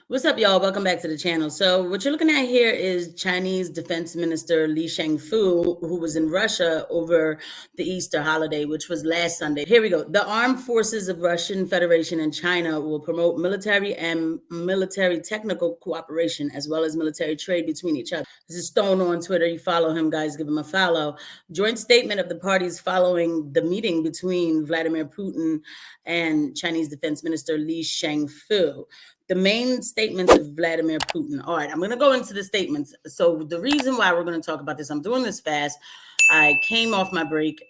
What's up, y'all? Welcome back to the channel. So, what you're looking at here is Chinese Defense Minister Li Shangfu, who was in Russia over the Easter holiday, which was last Sunday. Here we go. The armed forces of Russian Federation and China will promote military and military technical cooperation, as well as military trade between each other. This is Stone on Twitter. You follow him, guys. Give him a follow. Joint statement of the parties following the meeting between Vladimir Putin and Chinese Defense Minister Li Shangfu. The main statements of Vladimir Putin. All right, I'm going to go into the statements. So the reason why we're going to talk about this, I'm doing this fast. I came off my break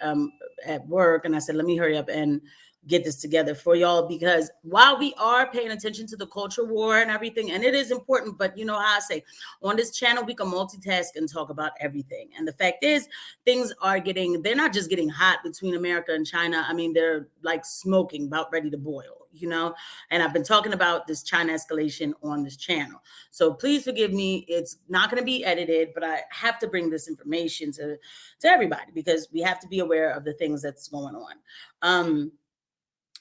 at work, and I said, let me hurry up and get this together for y'all, because while we are paying attention to the culture war and everything, and it is important, but you know how I say, on this channel, we can multitask and talk about everything. And the fact is, things are they're not just getting hot between America and China. I mean, they're like smoking, about ready to boil, you know? And I've been talking about this China escalation on this channel. So please forgive me. It's not going to be edited, but I have to bring this information to everybody, because we have to be aware of the things that's going on.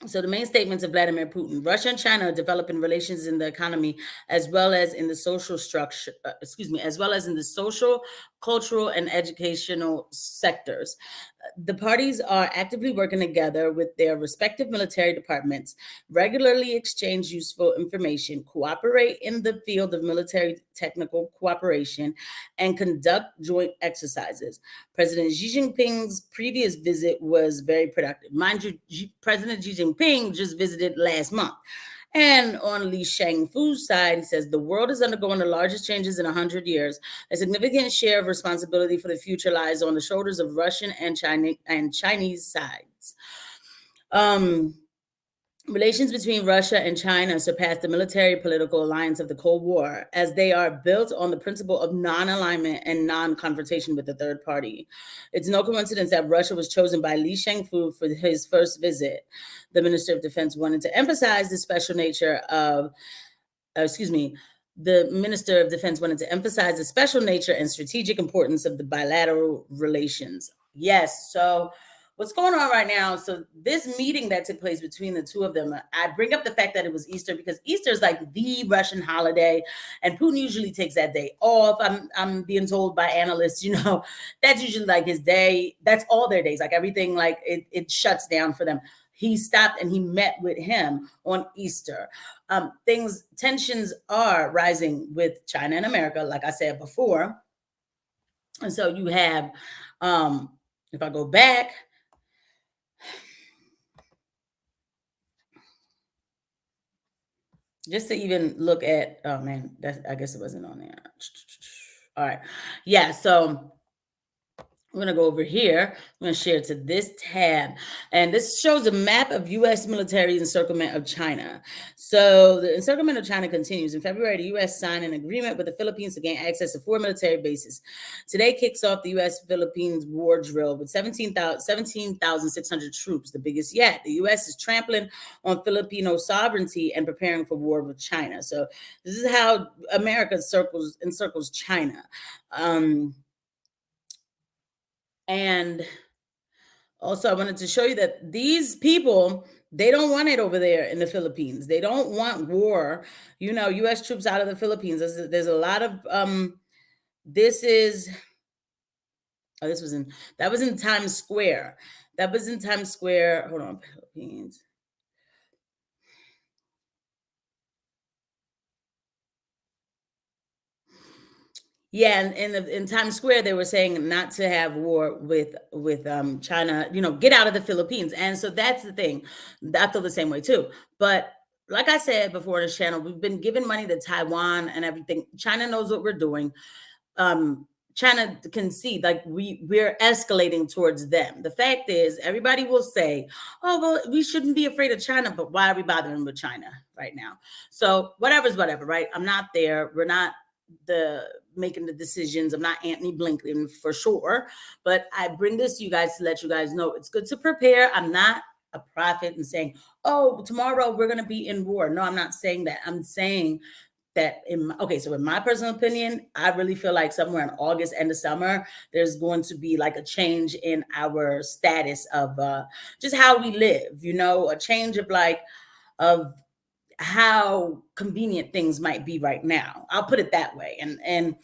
So the main statements of Vladimir Putin: Russia and China are developing relations in the economy, as well as in the social structure, as well as in the social, cultural, and educational sectors. The parties are actively working together with their respective military departments, regularly exchange useful information, cooperate in the field of military technical cooperation, and conduct joint exercises. President Xi Jinping's previous visit was very productive. Mind you, President Xi Jinping just visited last month. And on Li Shangfu's side, he says the world is undergoing the largest changes in 100 years. A significant share of responsibility for the future lies on the shoulders of Russian and Chinese sides. Relations between Russia and China surpass the military political alliance of the Cold War, as they are built on the principle of non-alignment and non-confrontation with the third party. It's no coincidence that Russia was chosen by Li Shangfu for his first visit. The Minister of Defense wanted to emphasize the special nature of, the Minister of Defense wanted to emphasize the special nature and strategic importance of the bilateral relations. Yes, so what's going on right now? So this meeting that took place between the two of them, I bring up the fact that it was Easter because Easter is like the Russian holiday, and Putin usually takes that day off. I'm being told by analysts, that's usually like his day. That's all their days. Like everything, like it shuts down for them. He stopped and he met with him on Easter. Tensions are rising with China and America, like I said before. And so you have, if I go back, just to even look at, oh man, I guess it wasn't on there. All right. Yeah. So I'm going to go over here. I'm going to share to this tab. And this shows a map of U.S. military encirclement of China. So the encirclement of China continues. In February, the U.S. signed an agreement with the Philippines to gain access to 4 military bases. Today kicks off the U.S.-Philippines war drill with 17,600 troops, the biggest yet. The U.S. is trampling on Filipino sovereignty and preparing for war with China. So this is how America encircles China. And also, I wanted to show you that these people, they don't want it over there in the Philippines. They don't want war, U.S. troops out of the Philippines. There's a lot of, that was in Times Square. That was in Times Square. Hold on, Philippines. Yeah, and in Times Square, they were saying not to have war with China. Get out of the Philippines. And so that's the thing. I feel the same way too. But like I said before on this channel, we've been giving money to Taiwan and everything. China knows what we're doing. China can see like we're escalating towards them. The fact is, everybody will say, "Oh, well, we shouldn't be afraid of China," but why are we bothering with China right now? So whatever's whatever, right? I'm not there. We're not making the decisions. I'm not Antony Blinken for sure, but I bring this to you guys to let you guys know it's good to prepare. I'm not a prophet and saying, "Oh, tomorrow we're going to be in war." No, I'm not saying that. I'm saying that so in my personal opinion, I really feel like somewhere in August, end of summer, there's going to be like a change in our status of just how we live, a change of how convenient things might be right now. I'll put it that way. And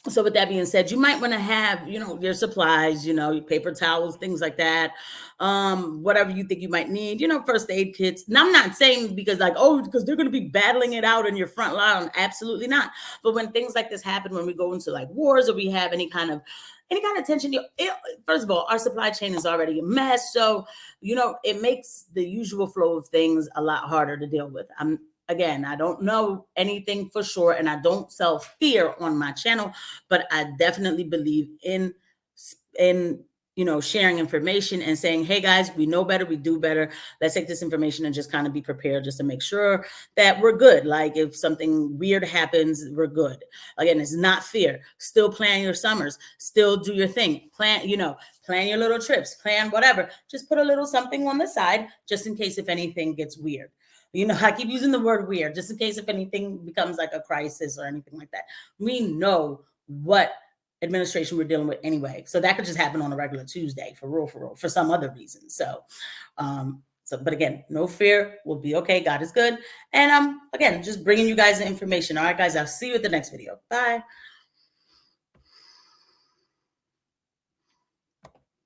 so with that being said, you might want to have, your supplies, your paper towels, things like that. Whatever you think you might need, first aid kits. Now, I'm not saying because because they're going to be battling it out in your front line. Absolutely not. But when things like this happen, when we go into like wars or we have any kind of tension, first of all, our supply chain is already a mess. So, it makes the usual flow of things a lot harder to deal with. Again, I don't know anything for sure, and I don't sell fear on my channel, but I definitely believe in sharing information and saying, hey guys, we know better, we do better. Let's take this information and just kind of be prepared just to make sure that we're good. Like if something weird happens, we're good. Again, it's not fear. Still plan your summers, still do your thing. Plan your little trips, plan whatever. Just put a little something on the side just in case if anything gets weird. I keep using the word weird just in case if anything becomes like a crisis or anything like that. We know what administration we're dealing with anyway. So that could just happen on a regular Tuesday for real, for some other reason. So, but again, no fear. We'll be okay. God is good. And again, just bringing you guys the information. All right, guys, I'll see you at the next video. Bye.